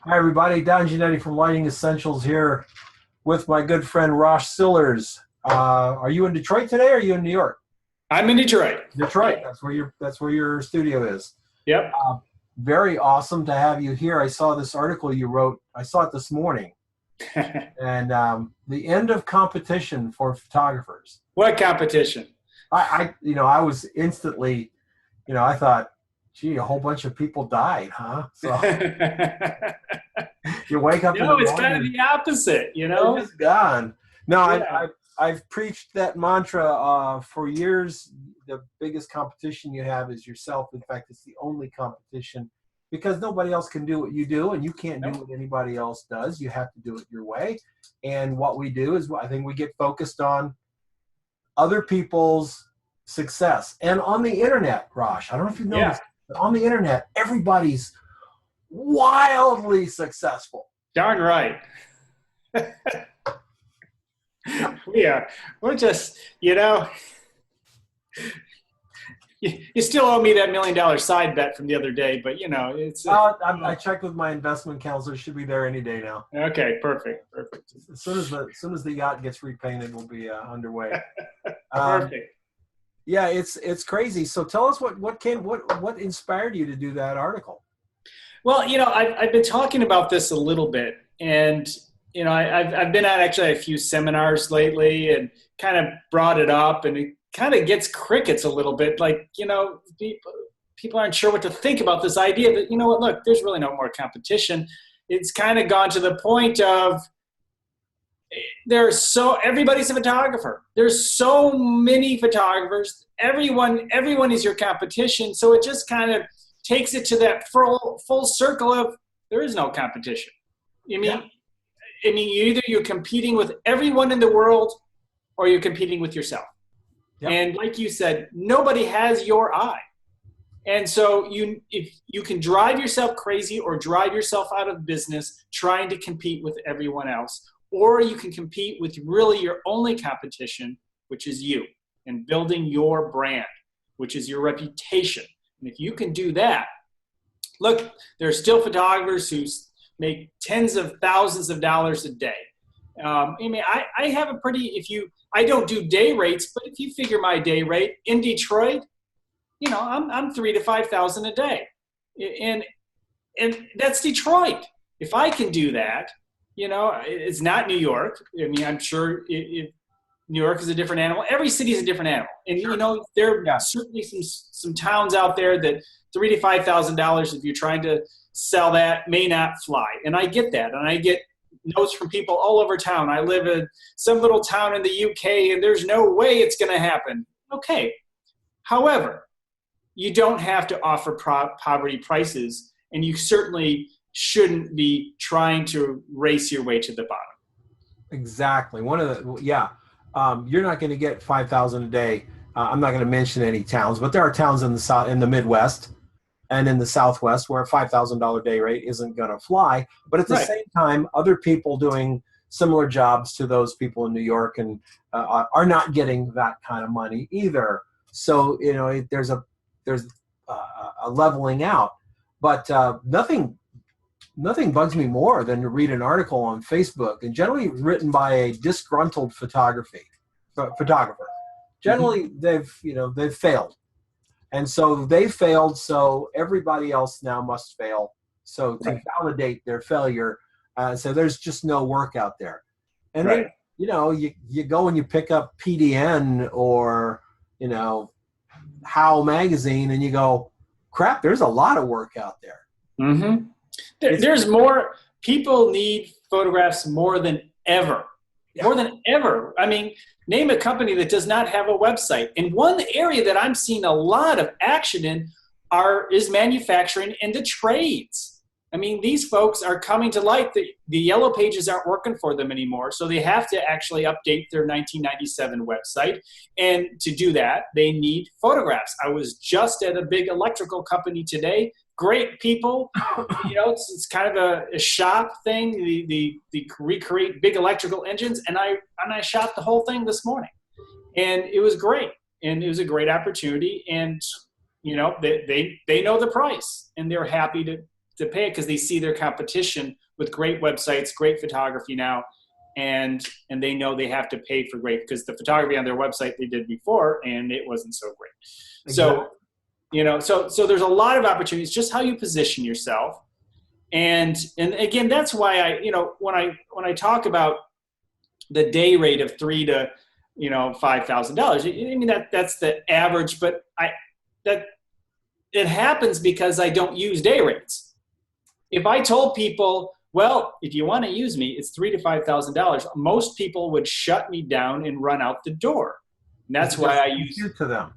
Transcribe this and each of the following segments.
Hi, everybody. Don Giannatti from Lighting Essentials here with my good friend Rosh Sillers. Are you in Detroit today or are you in New York? I'm in Detroit. Detroit. That's where your studio is. Yep. Very awesome to have you here. I saw this article you wrote. I saw it this morning. And the end of competition for photographers. What competition? I was instantly, I thought, gee, a whole bunch of people died, huh? So you wake up in the It's kind of morning, the opposite, they're just gone. No, Yeah. I've preached that mantra for years. The biggest competition you have is yourself. In fact, it's the only competition because nobody else can do what you do, and you can't do Nope. what anybody else does. You have to do it your way. And what we do is, I think we get focused on other people's success. And on the internet, Rosh, I don't know if you know Yeah. this, but on the internet, everybody's wildly successful. Darn right. We are. We're just, you still owe me that $1 million side bet from the other day, but it's I checked with my investment counselor. It should be there any day now. okay. Perfect. As soon as the yacht gets repainted, we'll be underway. Perfect. Yeah, it's crazy. So tell us what inspired you to do that article? Well, I've been talking about this a little bit, and I've been at actually a few seminars lately, and kind of brought it up, and it kind of gets crickets a little bit. Like people aren't sure what to think about this idea that look, there's really no more competition. It's kind of gone to the point of everybody's a photographer. There's so many photographers. Everyone is your competition. So it just kind of takes it to that full circle of there is no competition. You're competing with everyone in the world, or you're competing with yourself. Yep. And like you said, nobody has your eye. And so if you can drive yourself crazy or drive yourself out of business trying to compete with everyone else, or you can compete with really your only competition, which is you, and building your brand, which is your reputation. And if you can do that, look, there are still photographers who make tens of thousands of dollars a day. I have I don't do day rates, but if you figure my day rate in Detroit, I'm $3,000 to $5,000 a day. And that's Detroit. If I can do that, it's not New York. I'm sure New York is a different animal. Every city is a different animal. And, there are certainly some towns out there that $3,000 to $5,000, if you're trying to sell that, may not fly. And I get that. And I get notes from people all over town. I live in some little town in the UK, and there's no way it's going to happen. Okay. However, you don't have to offer poverty prices, and you certainly shouldn't be trying to race your way to the bottom. Exactly. You're not going to get 5,000 a day. I'm not going to mention any towns, but there are towns in the Midwest and in the Southwest where a $5,000 day rate isn't going to fly. But at the same time, other people doing similar jobs to those people in New York and are not getting that kind of money either. So there's a leveling out. But nothing bugs me more than to read an article on Facebook, and generally written by a disgruntled photographer. Generally, they've failed, and so they failed. So everybody else now must fail. So to validate their failure, so there's just no work out there. And then you go and you pick up PDN or How magazine, and you go, crap, there's a lot of work out there. Mm-hmm. There's more. People need photographs more than ever. Yeah. More than ever. Name a company that does not have a website. And one area that I'm seeing a lot of action in is manufacturing and the trades. These folks are coming to light. The yellow pages aren't working for them anymore, so they have to actually update their 1997 website. And to do that, they need photographs. I was just at a big electrical company today. Great people. It's kind of a shop thing. They recreate big electrical engines, and I shot the whole thing this morning, and it was great. And it was a great opportunity. And they know the price, and they're happy to to pay it because they see their competition with great websites, great photography now, and they know they have to pay for great, because the photography on their website they did before and it wasn't so great. Exactly. So there's a lot of opportunities, just how you position yourself. And again, that's why when I talk about the day rate of $3,000 to $5,000, I mean that's the average, but it happens because I don't use day rates. If I told people, well, if you want to use me, it's $3,000 to $5,000, most people would shut me down and run out the door. And that's why I use it to them.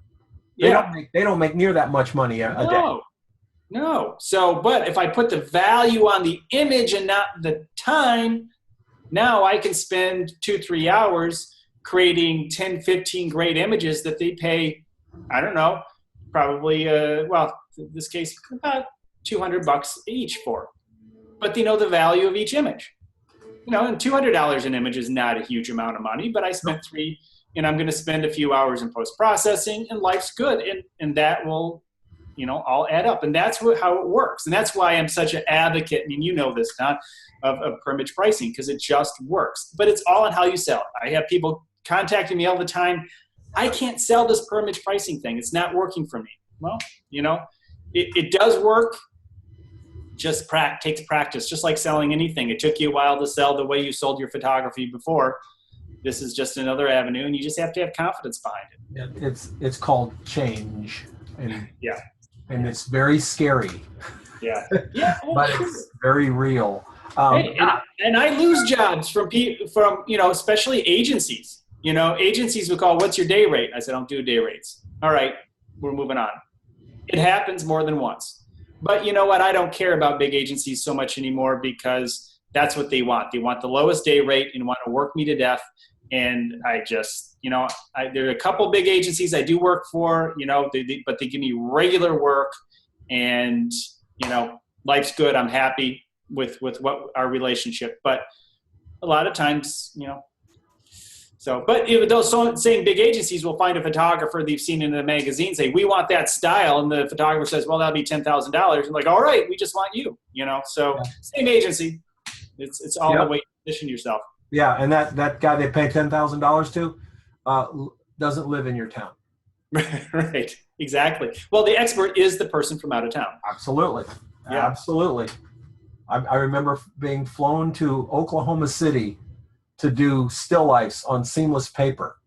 Yeah. They don't make near that much money a day. No. So, but if I put the value on the image and not the time, now I can spend 2-3 hours creating 10, 15 great images that they pay, I don't know, probably, in this case, about $200 each for. But they know the value of each image. And $200 an image is not a huge amount of money, but I spent $3, and I'm going to spend a few hours in post-processing, and life's good. And that will, all add up. And that's how it works. And that's why I'm such an advocate, and you know this, Don, of per image pricing, because it just works. But it's all in how you sell it. I have people contacting me all the time. I can't sell this per image pricing thing. It's not working for me. Well, it does work. Just takes practice, just like selling anything. It took you a while to sell the way you sold your photography before. This is just another avenue, and you just have to have confidence behind it. Yeah, it's called change, and yeah, and it's very scary. Yeah, but it's very real. And I lose jobs from especially agencies. Agencies would call, "What's your day rate?" I said, "I don't do day rates." All right, we're moving on. It happens more than once. But you know what? I don't care about big agencies so much anymore, because that's what they want. They want the lowest day rate and want to work me to death. And I just, there are a couple big agencies I do work for, but they give me regular work, and, life's good. I'm happy with what our relationship. But a lot of times, but those same big agencies will find a photographer they've seen in the magazine, say, "We want that style," and the photographer says, "Well, that'll be $10,000." I'm like, "All right, we just want you." So same agency, it's all the way to position yourself. Yeah, and that guy they pay $10,000 to doesn't live in your town. Right, exactly. Well, the expert is the person from out of town. Absolutely, yeah. Absolutely. I remember being flown to Oklahoma City to do still lifes on seamless paper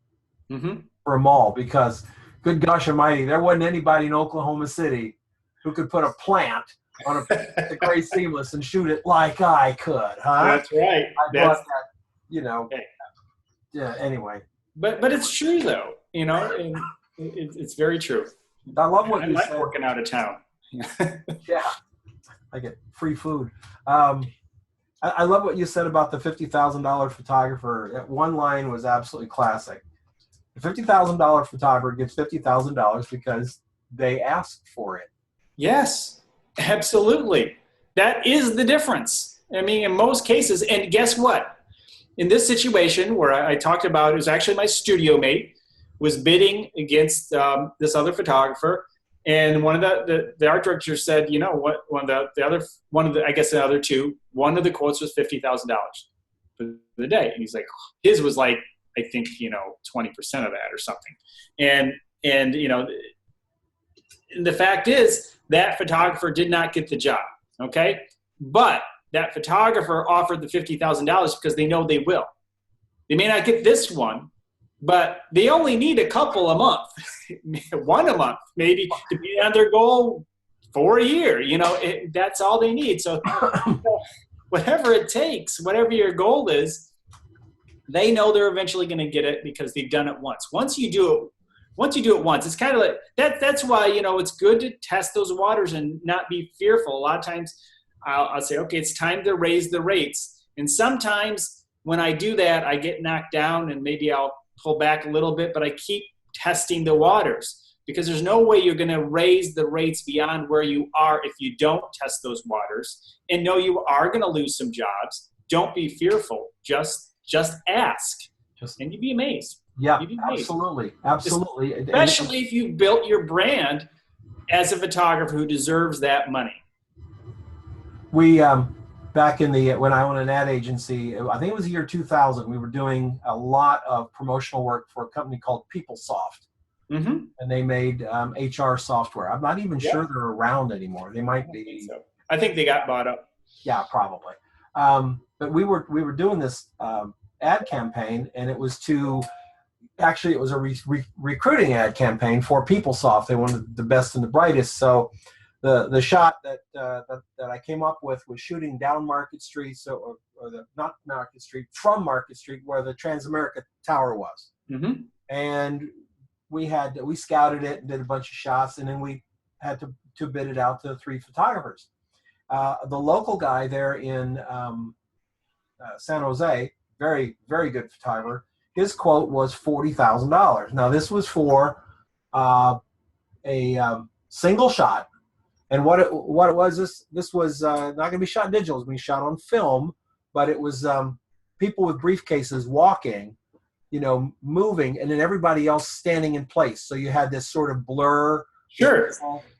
for a mall, because, good gosh almighty, there wasn't anybody in Oklahoma City who could put a plant on a gray seamless and shoot it like I could, huh? That's right. I thought that, yeah, anyway. But it's true, though, and it's very true. I love what you like said. Working out of town. Yeah, I get free food. I love what you said about the $50,000 photographer. That one line was absolutely classic. The $50,000 photographer gets $50,000 because they asked for it. Yes, absolutely. That is the difference. I mean, in most cases, and guess what? In this situation where I talked about, it was actually my studio mate was bidding against this other photographer. And one of the art directors said, what? One of the other two, one of the quotes was $50,000 for the day, and he's like, his was like, I think 20% of that or something, and the fact is that photographer did not get the job, okay, but that photographer offered the $50,000 because they know they will. They may not get this one, but they only need a couple a month, one a month, maybe, to be on their goal for a year. That's all they need. So whatever it takes, whatever your goal is, they know they're eventually going to get it because they've done it once. Once you do it once, it's kind of like that. That's why, it's good to test those waters and not be fearful. A lot of times I'll say, okay, it's time to raise the rates. And sometimes when I do that, I get knocked down and maybe I'll pull back a little bit, but I keep testing the waters, because there's no way you're going to raise the rates beyond where you are if you don't test those waters and know you are going to lose some jobs. Don't be fearful. Just ask, and you'd be amazed. Yeah, absolutely. Especially if you've built your brand as a photographer who deserves that money. We back in the when I owned an ad agency, I think it was the year 2000. We were doing a lot of promotional work for a company called PeopleSoft, and they made HR software. I'm not even sure they're around anymore. They might be. So. I think they got bought up. Yeah, probably. But we were doing this ad campaign, and it was it was a recruiting ad campaign for PeopleSoft. They wanted the best and the brightest. So the shot that I came up with was shooting down Market Street, not Market Street, from Market Street, where the Transamerica Tower was. And we scouted it and did a bunch of shots, and then we had to bid it out to 3 photographers. The local guy there in San Jose, very, very good photographer, his quote was $40,000. Now this was for a single shot, and what it was, this was not going to be shot digital. It was going to be shot on film, but it was people with briefcases walking, moving, and then everybody else standing in place. So you had this sort of blur. Sure.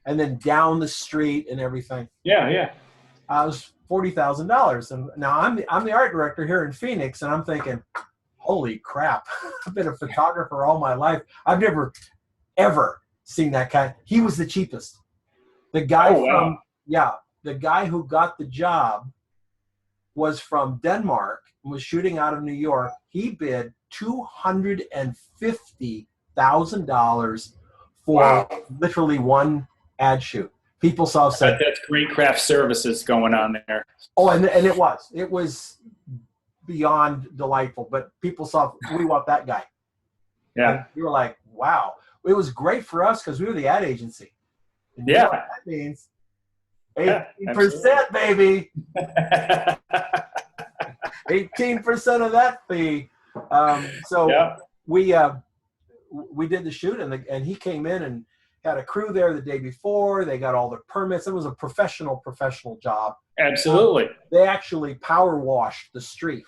And then down the street and everything. Yeah, yeah. It was $40,000, and now I'm the art director here in Phoenix, and I'm thinking, holy crap! I've been a photographer all my life. I've never ever seen that kind. He was the cheapest. The guy the guy who got the job was from Denmark and was shooting out of New York. He bid $250,000 for literally one ad shoot. PeopleSoft said that's great craft services going on there. Oh, and it was beyond delightful. But PeopleSoft, we want that guy. Yeah, and we were like, wow. It was great for us because we were the ad agency. And you know what that means 18%, baby. 18% of that fee. We did the shoot, and he came in and had a crew there the day before. They got all the permits. It was a professional job. Absolutely. They actually power washed the street.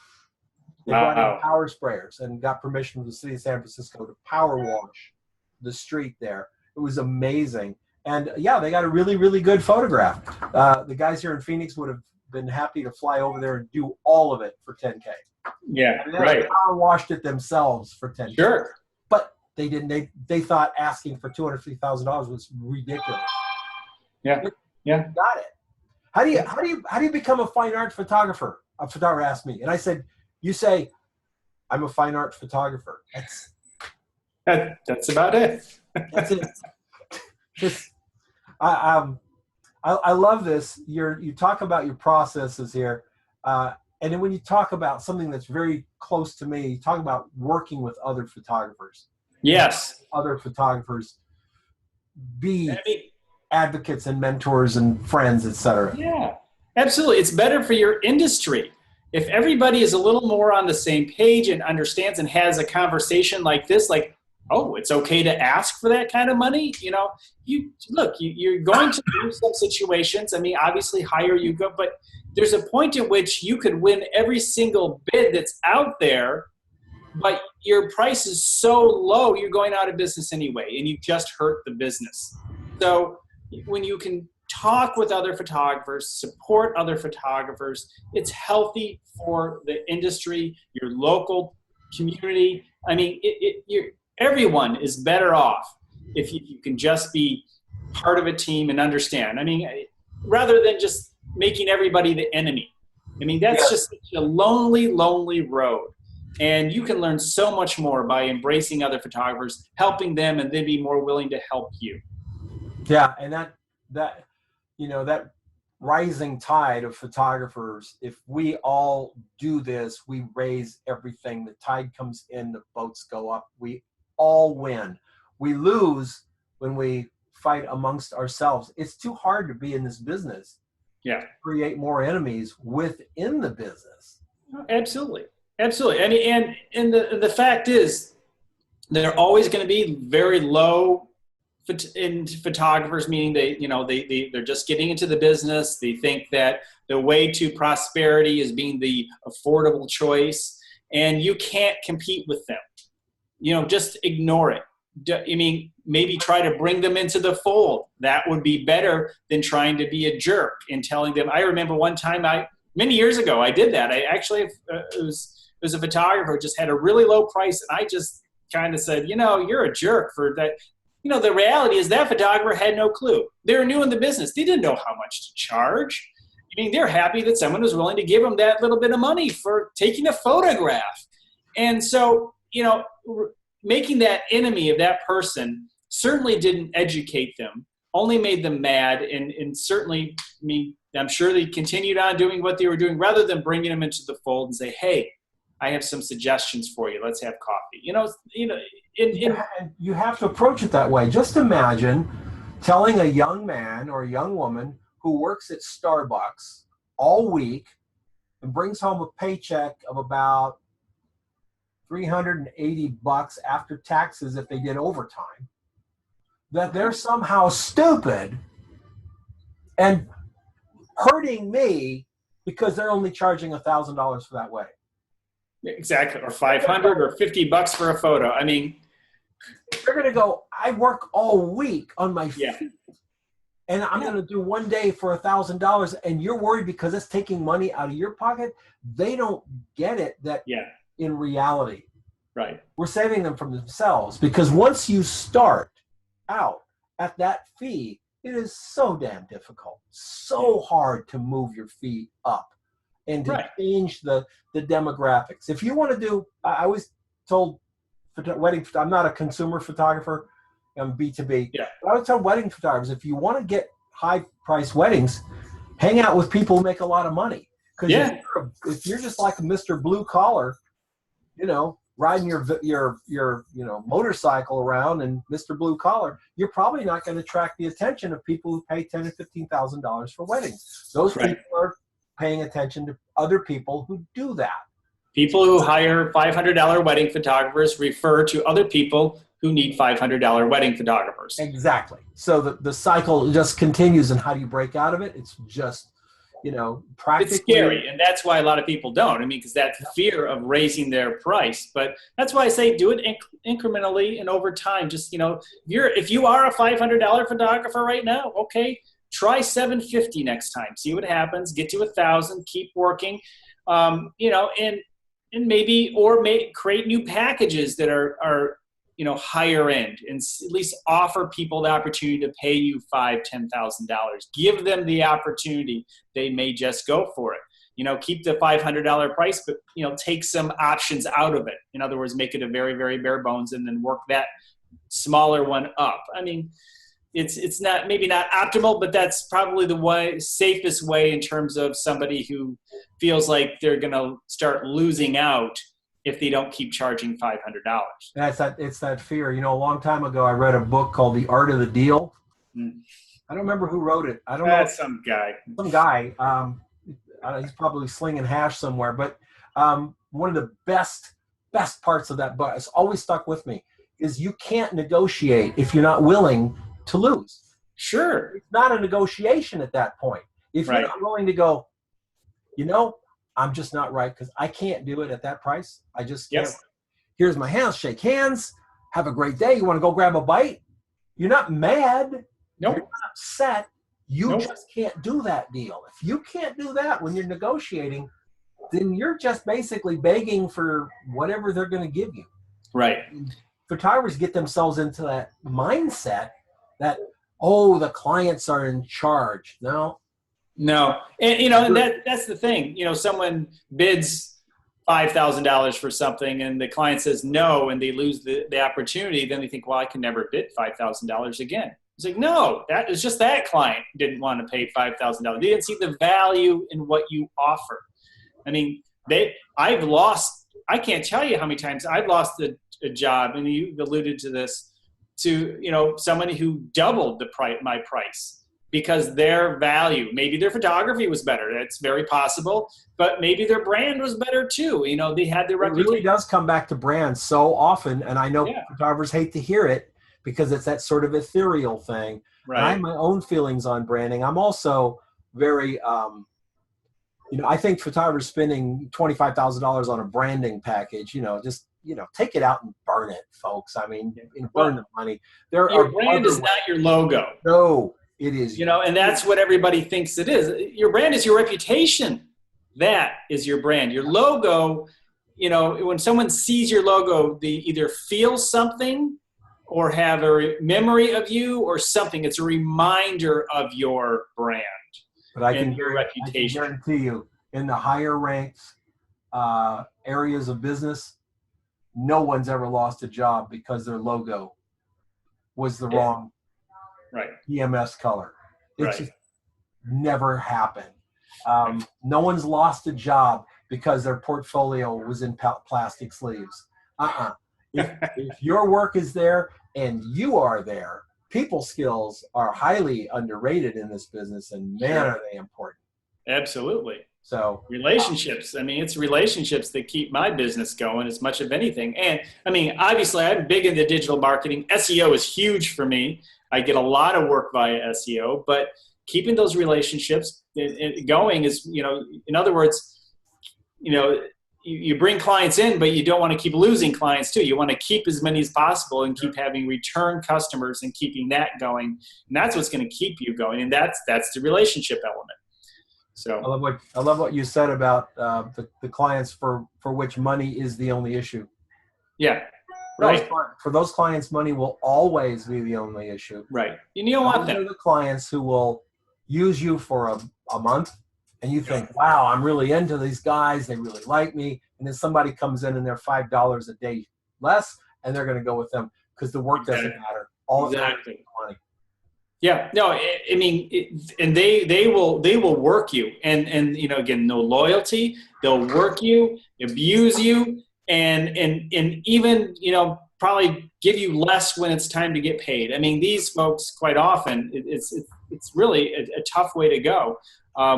They brought in power sprayers and got permission from the city of San Francisco to power wash the street there. It was amazing. And they got a really, really good photograph. The guys here in Phoenix would have been happy to fly over there and do all of it for $10K. Yeah, They power washed it themselves for $10K. Sure. But they didn't. They thought asking for $250,000 was ridiculous. Yeah. Yeah. Got it. How do you become a fine art photographer? A photographer asked me, and I said, "You say, I'm a fine art photographer." That's about it. That's it. I love this. You talk about your processes here, and then when you talk about something that's very close to me, you talk about working with other photographers. Yes. Other photographers be advocates and mentors and friends, etc. Yeah, absolutely. It's better for your industry. If everybody is a little more on the same page and understands and has a conversation like this, like, oh, it's okay to ask for that kind of money. You're going to lose some situations. I mean, obviously higher you go, but there's a point at which you could win every single bid that's out there, but your price is so low, you're going out of business anyway, and you just hurt the business. So when you can talk with other photographers, support other photographers, it's healthy for the industry, your local community. I mean, everyone is better off if you can just be part of a team and understand. I mean, rather than just making everybody the enemy. I mean, that's just such a lonely, lonely road. And you can learn so much more by embracing other photographers, helping them, and they'd be more willing to help you. Yeah, and that rising tide of photographers, if we all do this, we raise everything. The tide comes in, the boats go up. We all win. We lose when we fight amongst ourselves. It's too hard to be in this business. Yeah. Create more enemies within the business. Absolutely. Absolutely. And the fact is, they're always going to be very low in photographers, meaning they're just getting into the business. They think that the way to prosperity is being the affordable choice, and you can't compete with them. Just ignore it. I mean, maybe try to bring them into the fold. That would be better than trying to be a jerk and telling them. I remember one time many years ago, I did that. I actually, it was a photographer who just had a really low price, and I just kind of said, you're a jerk for that. The reality is that photographer had no clue. They were new in the business. They didn't know how much to charge. I mean, they're happy that someone was willing to give them that little bit of money for taking a photograph. And so, making that enemy of that person certainly didn't educate them, only made them mad, and certainly, I'm sure they continued on doing what they were doing rather than bringing them into the fold and say, hey, I have some suggestions for you. Let's have coffee. You have to approach it that way. Just imagine telling a young man or a young woman who works at Starbucks all week and brings home a paycheck of about $380 after taxes if they did overtime, that they're somehow stupid and hurting me because they're only charging $1,000 for that wedding. Exactly, or $500 or $50 for a photo. I mean, they're going to go, I work all week on my feet, and I'm going to do one day for $1,000, and you're worried because it's taking money out of your pocket. They don't get it that in reality, right, we're saving them from themselves, because once you start out at that fee, it is so damn difficult, so hard to move your feet up and to change the demographics. If you want to do, I always told I'm not a consumer photographer, I'm B2B. Yeah. But I would tell wedding photographers, if you want to get high price weddings, hang out with people who make a lot of money. Because if you're just like a Mr. Blue Collar, riding your motorcycle around and Mr. Blue Collar, you're probably not going to attract the attention of people who pay $10,000 and $15,000 for weddings. Those people are paying attention to other people who do that. People who hire $500 wedding photographers refer to other people who need $500 wedding photographers. Exactly. So the cycle just continues, and how do you break out of it? It's just, practically. It's scary, and that's why a lot of people don't. Because that fear of raising their price. But that's why I say do it incrementally and over time. Just, if you are a $500 photographer right now, okay, try $750 next time. See what happens. Get to $1,000. Keep working. And maybe create new packages that are higher end, and at least offer people the opportunity to pay you $5,000, $10,000. Give them the opportunity. They may just go for it. Keep the $500 price, but take some options out of it. In other words, make it a very, very bare bones, and then work that smaller one up. It's not maybe not optimal, but that's probably the safest way in terms of somebody who feels like they're going to start losing out if they don't keep charging $500. It's that fear. A long time ago, I read a book called The Art of the Deal. I don't remember who wrote it. I don't know. Some guy. Some guy. He's probably slinging hash somewhere. But one of the best parts of that book, it's always stuck with me, is you can't negotiate if you're not willing to lose. Sure. It's not a negotiation at that point. If you're not willing to go, I'm just not right because I can't do it at that price. I just can't. Here's my hands, shake hands, have a great day. You want to go grab a bite? You're not mad. Nope. You're not upset. You just can't do that deal. If you can't do that when you're negotiating, then you're just basically begging for whatever they're going to give you. Right. Photographers get themselves into that mindset that, the clients are in charge. No. And that's the thing. Someone bids $5,000 for something and the client says no, and they lose the opportunity. Then they think, well, I can never bid $5,000 again. It's like, no, that is just that client didn't want to pay $5,000. They didn't see the value in what you offer. I can't tell you how many times I've lost a job, and you alluded to this, to somebody who doubled my price because their value, maybe their photography was better. That's very possible, but maybe their brand was better too. They had their reputation. It really does come back to brand so often, and I know photographers hate to hear it because it's that sort of ethereal thing. Right. I have my own feelings on branding. I'm also very, I think photographers spending $25,000 on a branding package, take it out and burn burn it, folks. I mean, burn the money. There your are brand is not your logo. No, it is. And that's what everybody thinks it is. Your brand is your reputation. That is your brand. Your logo, when someone sees your logo, they either feel something or have a memory of you or something. It's a reminder of your brand. But I and can your reputation. I can guarantee you, in the higher ranked areas of business, no one's ever lost a job because their logo was the wrong EMS color. It just never happened. No one's lost a job because their portfolio was in plastic sleeves. If your work is there and you are there, people skills are highly underrated in this business, and man, are they important. Absolutely. So relationships. I mean, it's relationships that keep my business going as much of anything. And I mean, obviously, I'm big into digital marketing. SEO is huge for me. I get a lot of work via SEO, but keeping those relationships going is, in other words, you bring clients in, but you don't want to keep losing clients too. You want to keep as many as possible and keep having return customers and keeping that going. And that's what's going to keep you going. And that's the relationship element. So I love what you said about the clients for which money is the only issue. Yeah. Right. For those clients, money will always be the only issue. Right. And you don't want them. that. Those are the clients who will use you for a month, and you think, wow, I'm really into these guys. They really like me. And then somebody comes in and they're $5 a day less, and they're going to go with them because the work doesn't matter. All exactly. Money. Yeah, no, I mean, and they will work you, and again, no loyalty. They'll work you, abuse you, and even probably give you less when it's time to get paid. I mean, these folks quite often it's really a tough way to go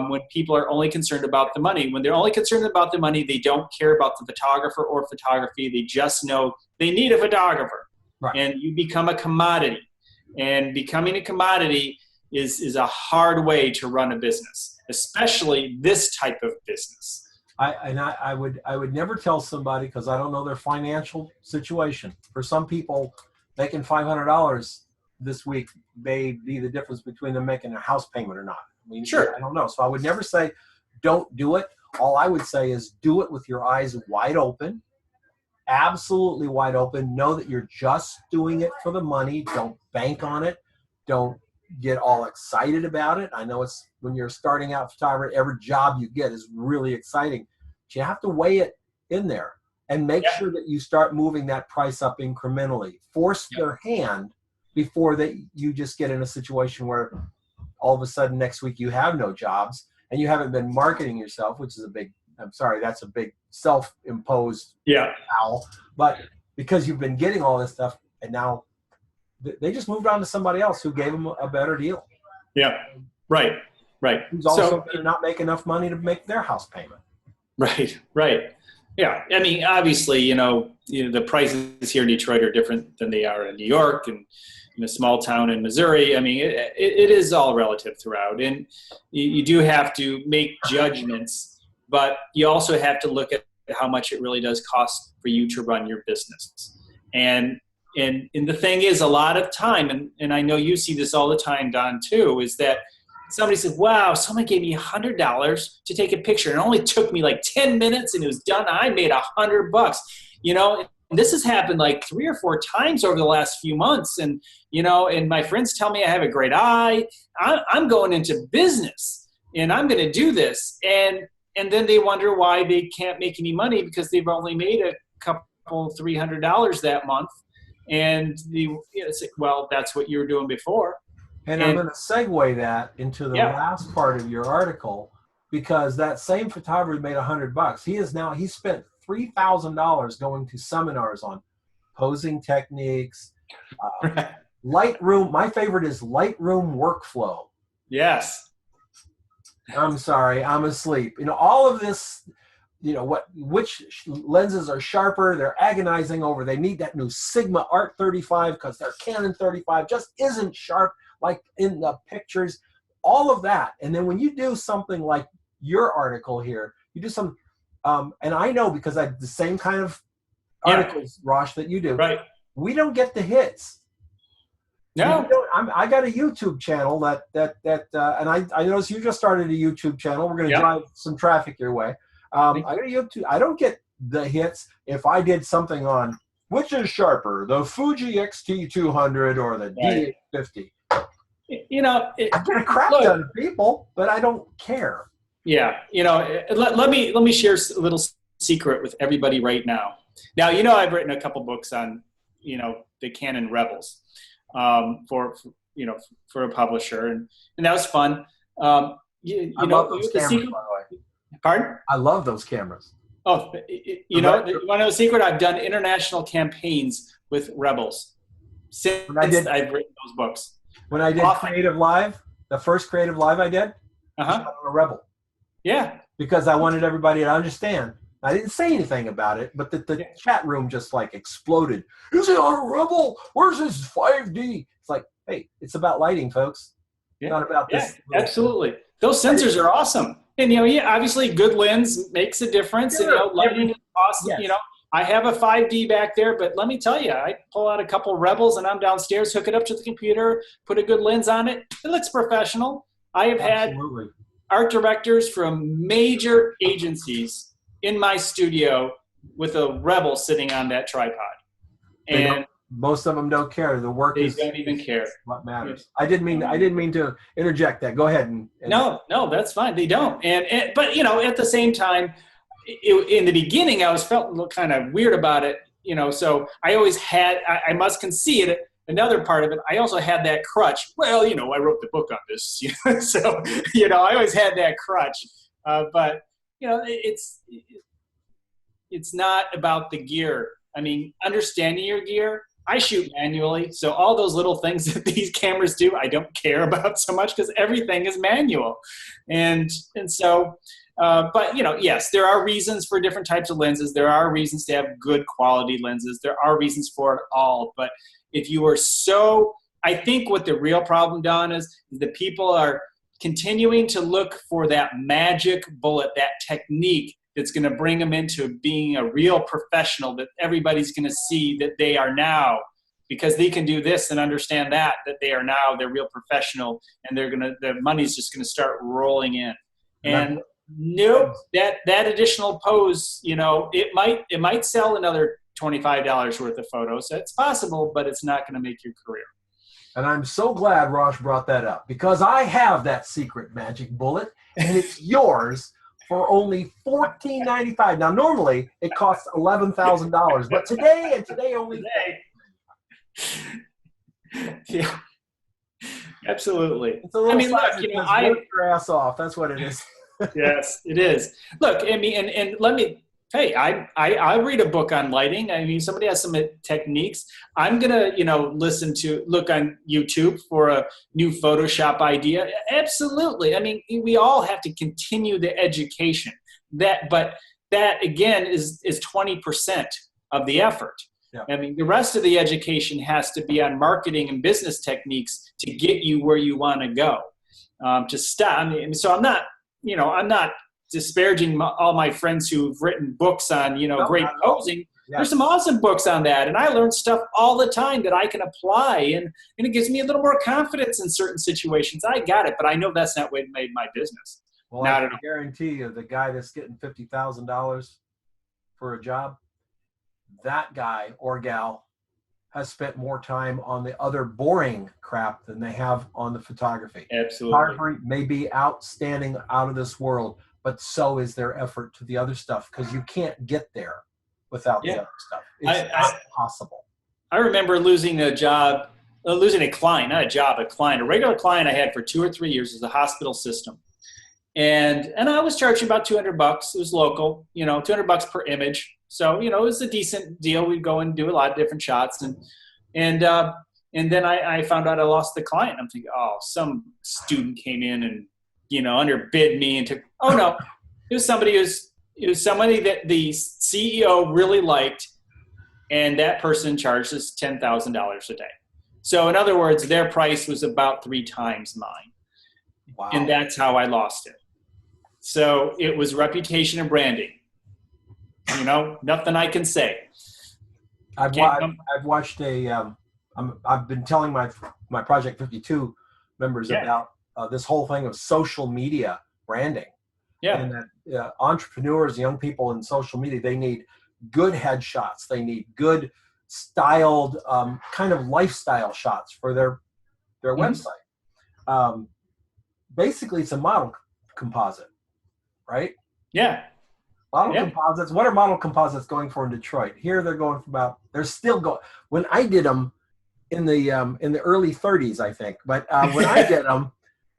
when people are only concerned about the money. When they're only concerned about the money, they don't care about the photographer or photography. They just know they need a photographer, and you become a commodity. And becoming a commodity is a hard way to run a business, especially this type of business. I would never tell somebody, because I don't know their financial situation. For some people, making $500 this week may be the difference between them making a house payment or not. I mean, sure. I don't know. So I would never say, don't do it. All I would say is do it with your eyes wide open. Absolutely wide open. Know that you're just doing it for the money. Don't bank on it. Don't get all excited about it. I know it's when you're starting out photography, every job you get is really exciting. But you have to weigh it in there and make sure that you start moving that price up incrementally. Force their hand before you just get in a situation where all of a sudden next week you have no jobs and you haven't been marketing yourself, which is that's a big self-imposed foul. But because you've been getting all this stuff, and now they just moved on to somebody else who gave them a better deal. Yeah, right. Who's also going to not make enough money to make their house payment. Right. Yeah, I mean, obviously, the prices here in Detroit are different than they are in New York and in a small town in Missouri. I mean, it is all relative throughout, and you do have to make judgments. But you also have to look at how much it really does cost for you to run your business. And the thing is, a lot of time, and I know you see this all the time, Don, too, is that somebody says, wow, someone gave me $100 to take a picture. And it only took me like 10 minutes and it was done. I made $100, And this has happened like 3 or 4 times over the last few months. And, and my friends tell me I have a great eye. I'm going into business and I'm going to do this. And then they wonder why they can't make any money because they've only made a couple $300 that month. And it's like, well, that's what you were doing before. And I'm going to segue that into the last part of your article, because that same photographer made $100. He spent $3,000 going to seminars on posing techniques, Lightroom. My favorite is Lightroom workflow. Yes. I'm sorry, I'm asleep. All of this, which lenses are sharper, they're agonizing over. They need that new Sigma Art 35 because their Canon 35 just isn't sharp like in the pictures. All of that. And then when you do something like your article here, you do some, and I know because I the same kind of articles, Rosh, that you do. Right. We don't get the hits. No. I got a YouTube channel and I noticed you just started a YouTube channel. We're going to drive some traffic your way. I got a YouTube. I don't get the hits if I did something on which is sharper, the Fuji X-T200 or the D850. You know, I get a crap ton of people, but I don't care. Yeah, you know, let me share a little secret with everybody right now. Now, you know, I've written a couple books on, you know, the Canon Rebels for a publisher, and that was fun. I love those cameras, by the way. Pardon? I love those cameras. Oh, you know, you want to know a secret? I've done international campaigns with Rebels since I've written those books. When I did CreativeLIVE, the first CreativeLIVE I did, I was on a Rebel. Yeah. Because I wanted everybody to understand. I didn't say anything about it, but the chat room just like exploded. Is he on a Rebel? Where's his 5D? It's like, hey, it's about lighting, folks. It's not about this. Absolutely. Those sensors are awesome. And, you know, obviously good lens makes a difference. Sure. And, you know, lighting is awesome. Yes. You know, I have a 5D back there, but let me tell you, I pull out a couple Rebels and I'm downstairs, hook it up to the computer, put a good lens on it. It looks professional. I have had art directors from major agencies in my studio with a Rebel sitting on that tripod. And most of them don't care. The work they don't even care. What matters. I didn't mean to interject that. Go ahead. No, that's fine. They don't. But you know, at the same time, in the beginning, I felt kind of weird about it. You know, so I always had. I must concede it. Another part of it, I also had that crutch. Well, you know, I wrote the book on this. You know, so you know, I always had that crutch. But you know, it's not about the gear. I mean, understanding your gear. I shoot manually, so all those little things that these cameras do, I don't care about so much because everything is manual. And so, but you know, yes, there are reasons for different types of lenses. There are reasons to have good quality lenses. There are reasons for it all. But if you are I think what the real problem, Don, is that people are continuing to look for that magic bullet, that technique that's going to bring them into being a real professional, that everybody's going to see that they are now, because they can do this and understand that they are now, they're real professional, and the money's just going to start rolling in. And nope, that additional pose, you know, it might sell another $25 worth of photos. It's possible, but it's not going to make your career. And I'm so glad Rosh brought that up, because I have that secret magic bullet, and it's yours for only $14.95. Now, normally it costs $11,000, but today only. Yeah, absolutely. It's a little look, you know, work your ass off. That's what it is. Yes, it is. Look, I mean, and let me. Hey, I read a book on lighting. I mean, somebody has some techniques. I'm gonna, you know, look on YouTube for a new Photoshop idea. Absolutely. I mean, we all have to continue the education. But that again is 20% of the effort. Yeah. I mean, the rest of the education has to be on marketing and business techniques to get you where you want to go. To stop. I mean, so I'm not disparaging all my friends who've written books on, you know, great posing. Yeah. There's some awesome books on that. And I learn stuff all the time that I can apply. And it gives me a little more confidence in certain situations. I got it, but I know that's not what made my business. Well, I can guarantee you the guy that's getting $50,000 for a job, that guy or gal has spent more time on the other boring crap than they have on the photography. Absolutely. Photography may be outstanding, out of this world, but so is their effort to the other stuff, because you can't get there without the other stuff. It's not possible. I remember losing a client, a regular client I had for 2 or 3 years was the hospital system. And I was charging about $200. It was local, you know, $200 per image. So, you know, it was a decent deal. We'd go and do a lot of different shots. And then I found out I lost the client. I'm thinking, oh, some student came in and, you know, underbid me and took, oh no, it was somebody that the CEO really liked, and that person charged us $10,000 a day. So in other words, their price was about 3 times mine. Wow. And that's how I lost it. So it was reputation and branding. You know, nothing I can say. I've watched I've been telling my Project 52 members about this whole thing of social media branding. Yeah. And that entrepreneurs, young people in social media, they need good headshots. They need good styled kind of lifestyle shots for their website. Basically, it's a model composite, right? Yeah. Model composites. What are model composites going for in Detroit? Here they're going for they're still going. When I did them in the early 30s, I think. But when I did them,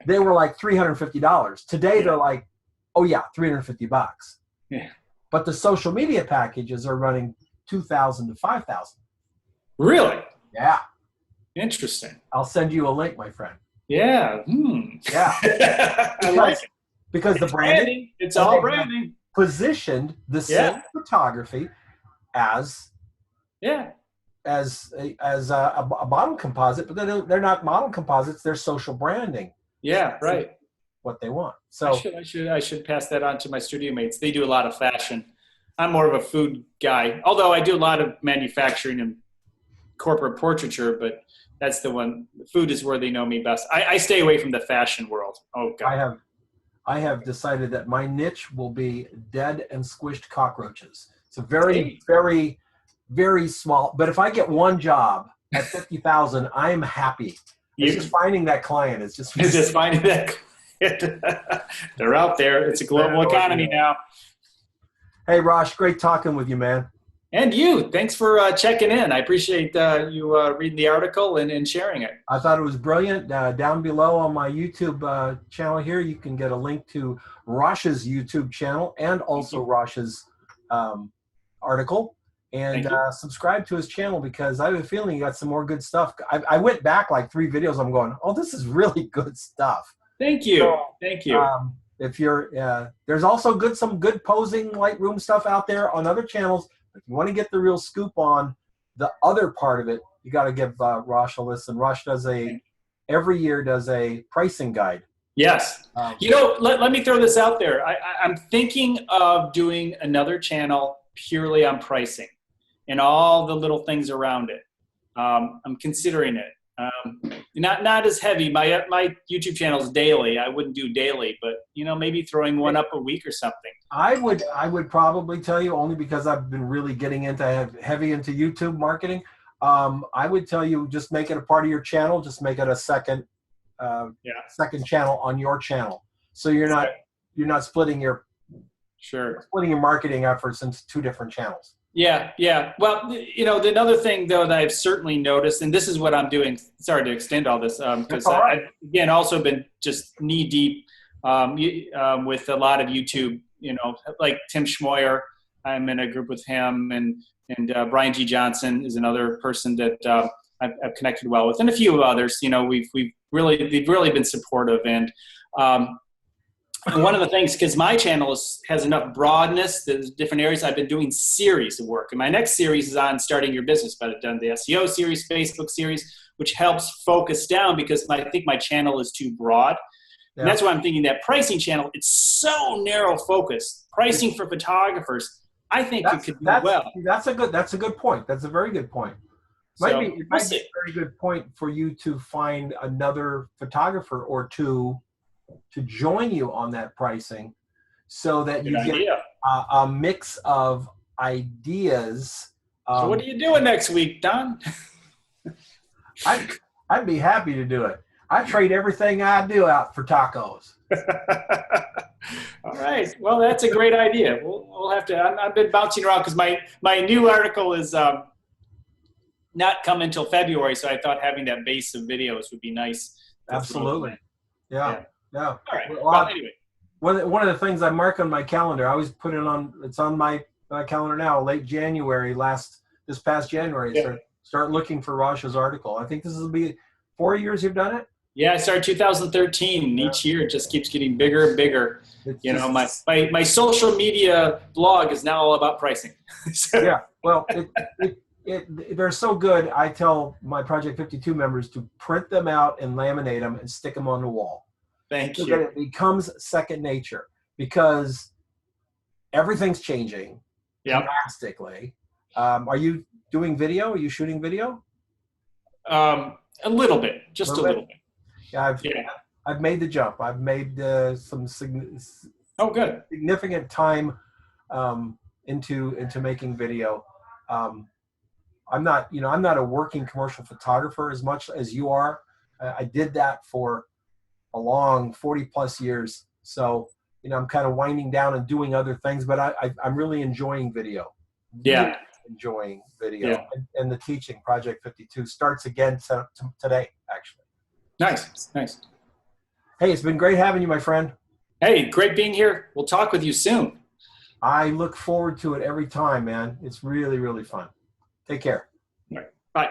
they were like $350. Today they're like, oh yeah, $350. Yeah. But the social media packages are running $2,000 to $5,000. Really? Yeah. Interesting. I'll send you a link, my friend. Yeah. Yeah. I like it. Because the branding. It's all branding. Positioned the same photography as a model composite, but they're not model composites. They're social branding. Yeah, right. What they want. So I should pass that on to my studio mates. They do a lot of fashion. I'm more of a food guy, although I do a lot of manufacturing and corporate portraiture. But that's the one. Food is where they know me best. I stay away from the fashion world. Oh God. I have decided that my niche will be dead and squished cockroaches. It's a very, very, very small. But if I get one job at 50,000, I'm happy. It's just finding that client. It's just finding that. They're out there. It's a global economy now. Hey, Rosh, great talking with you, man. And you. Thanks for checking in. I appreciate you reading the article and sharing it. I thought it was brilliant. Down below on my YouTube channel here, you can get a link to Rosh's YouTube channel and also Rosh's article. And subscribe to his channel because I have a feeling you got some more good stuff. I went back like 3 videos. I'm going, oh, this is really good stuff. Thank you. So, thank you. If you're, there's also some good posing Lightroom stuff out there on other channels. If you want to get the real scoop on the other part of it, you got to give Rosh a listen. Rosh every year does a pricing guide. Yes. Let me throw this out there. I'm thinking of doing another channel purely on pricing and all the little things around it. I'm considering it. Not as heavy. My YouTube channel is daily. I wouldn't do daily, but maybe throwing one up a week or something. I would probably tell you, only because I've been really getting heavy into YouTube marketing. I would tell you, just make it a part of your channel. Just make it a second channel on your channel. So you're not splitting your marketing efforts into 2 different channels. Yeah. Well, another thing though that I've certainly noticed, and this is what I'm doing. Sorry to extend all this, because I've again also been just knee deep with a lot of YouTube. Like Tim Schmoyer, I'm in a group with him, and Brian G. Johnson is another person that I've connected well with, and a few others. They've really been supportive, and one of the things, because my channel has enough broadness, there's different areas, I've been doing series of work. And my next series is on starting your business, but I've done the SEO series, Facebook series, which helps focus down because I think my channel is too broad. Yeah. And that's why I'm thinking that pricing channel, it's so narrow focused. Pricing for photographers, I think you could do well. That's a good point. That's a very good point. It might be a very good point for you to find another photographer or two to join you on that pricing, so that you get a mix of ideas. So what are you doing next week, Don? I'd be happy to do it. I trade everything I do out for tacos. All right. Well, that's a great idea. We'll have to. I've been bouncing around because my new article is not come until February, so I thought having that base of videos would be nice. Absolutely. Yeah. All right. Well, anyway. One of the things I mark on my calendar, I always put it on. It's on my calendar now. Late January, this past January, start looking for Rosh's article. I think this will be 4 years you've done it. Yeah, I started 2013. And each year it just keeps getting bigger and bigger. My social media blog is now all about pricing. Yeah. Well, they're so good. I tell my Project 52 members to print them out and laminate them and stick them on the wall. Thank you. So that it becomes second nature, because everything's changing drastically. Are you doing video? Are you shooting video? A little bit, just a little bit. Yeah, I've made the jump. I've made some good significant time into making video. I'm not a working commercial photographer as much as you are. I did that for a long 40 plus years. So, I'm kind of winding down and doing other things, but I'm really enjoying video. Yeah. Really enjoying video. Yeah. And the teaching, Project 52, starts again today, actually. Nice. Hey, it's been great having you, my friend. Hey, great being here. We'll talk with you soon. I look forward to it every time, man. It's really, really fun. Take care. All right. Bye.